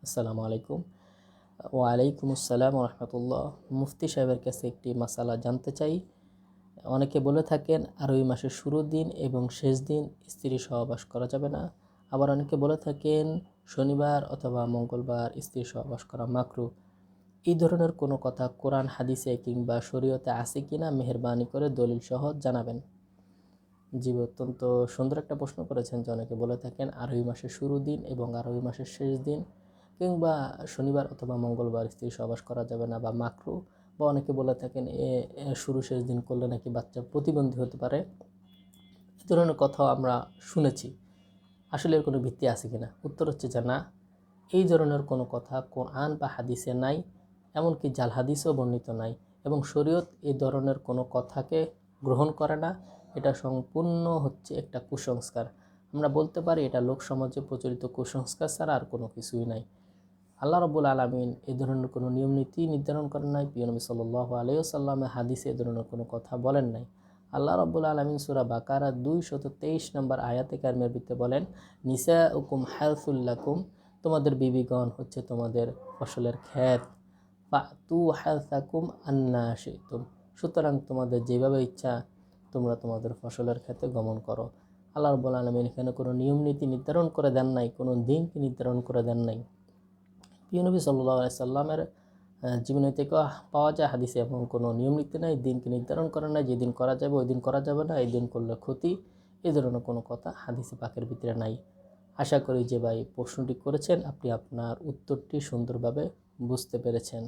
আসসালামু আলাইকুম। ওয়ালাইকুম আসসালাম রহমতুল্লাহ। মুফতি সাহেবের কাছে একটি মাসালা জানতে চাই। অনেকে বলে থাকেন আরবি মাসের শুরুর দিন এবং শেষ দিন স্ত্রী সহবাস করা যাবে না। আবার অনেকে বলে থাকেন শনিবার অথবা মঙ্গলবার স্ত্রী সহবাস করা মাকরুহ। এই ধরনের কোনো কথা কোরআন হাদিসে কিংবা শরীয়তে আছে কিনা মেহেরবানি করে দলিল সহ জানাবেন। জি, অত্যন্ত সুন্দর একটা প্রশ্ন করেছেন যে অনেকে বলে থাকেন আরবি মাসের শুরু দিন এবং আরবি মাসের শেষ দিন কিংবা শনিবার অথবা মঙ্গলবার স্ত্রী সহবাস করা যাবে না বা মাকরুহ, বা অনেকে বলে থাকেন শুরু শেষ দিন করলে নাকি বাচ্চা প্রতিবন্ধী হতে পারে। এই ধরনের কথাও আমরা শুনেছি। আসলে এর কোনো ভিত্তি আছে কিনা? উত্তর হচ্ছে যে না, এই ধরনের কোনো কথা কোরআন বা হাদিসে নাই, এমনকি জাল হাদিসেও বর্ণিত নাই, এবং শরীয়ত এই ধরনের কোনো কথাকে গ্রহণ করে না। এটা সম্পূর্ণ হচ্ছে একটা কুসংস্কার। আমরা বলতে পারি এটা লোক সমাজে প্রচলিত কুসংস্কার ছাড়া আর কোনো কিছুই নাই। আল্লাহ রাব্বুল আলামিন এই ধরনের কোনো নিয়ম নীতি নির্ধারণ করেন নাই। প্রিয় নবী সাল্লাল্লাহু আলাইহি ওয়াসাল্লামের হাদিসে এই ধরনের কোনো কথা বলেন নাই। আল্লাহ রাব্বুল আলামিন সূরা বাকারা 223 নম্বর আয়াতে কারিমের ভিতরে বলেন, নিসাউকুম হারসুল লাকুম, তোমাদের বিবিগণ হচ্ছে তোমাদের ফসলের ক্ষেত, ফাতু হারসাকুম আন্না শিতুম, সুতরাং তোমাদের যেভাবে ইচ্ছা তোমরা তোমাদের ফসলের ক্ষেতে গমন করো। আল্লাহ রাব্বুল আলামিন এখানে কোনো নিয়ম নীতি নির্ধারণ করে দেন নাই, কোনো দিনকে নির্ধারণ করে দেন নাই। প্রিয় নবী সাল্লাল্লাহু আলাইহি সাল্লামের জীবনী থেকে পাওয়া যায় হাদিসে এবং কোনো নিয়ম নীতি নাই, দিনকে নির্ধারণ করে না, যেদিন করা যাবে ওই দিন করা যাবে না, এই দিন করলে ক্ষতি, এই ধরনের কোনো কথা হাদিসে পাকের ভিতরে নাই। আশা করি যে ভাই প্রশ্নটি করেছেন আপনি আপনার উত্তরটি সুন্দরভাবে বুঝতে পেরেছেন।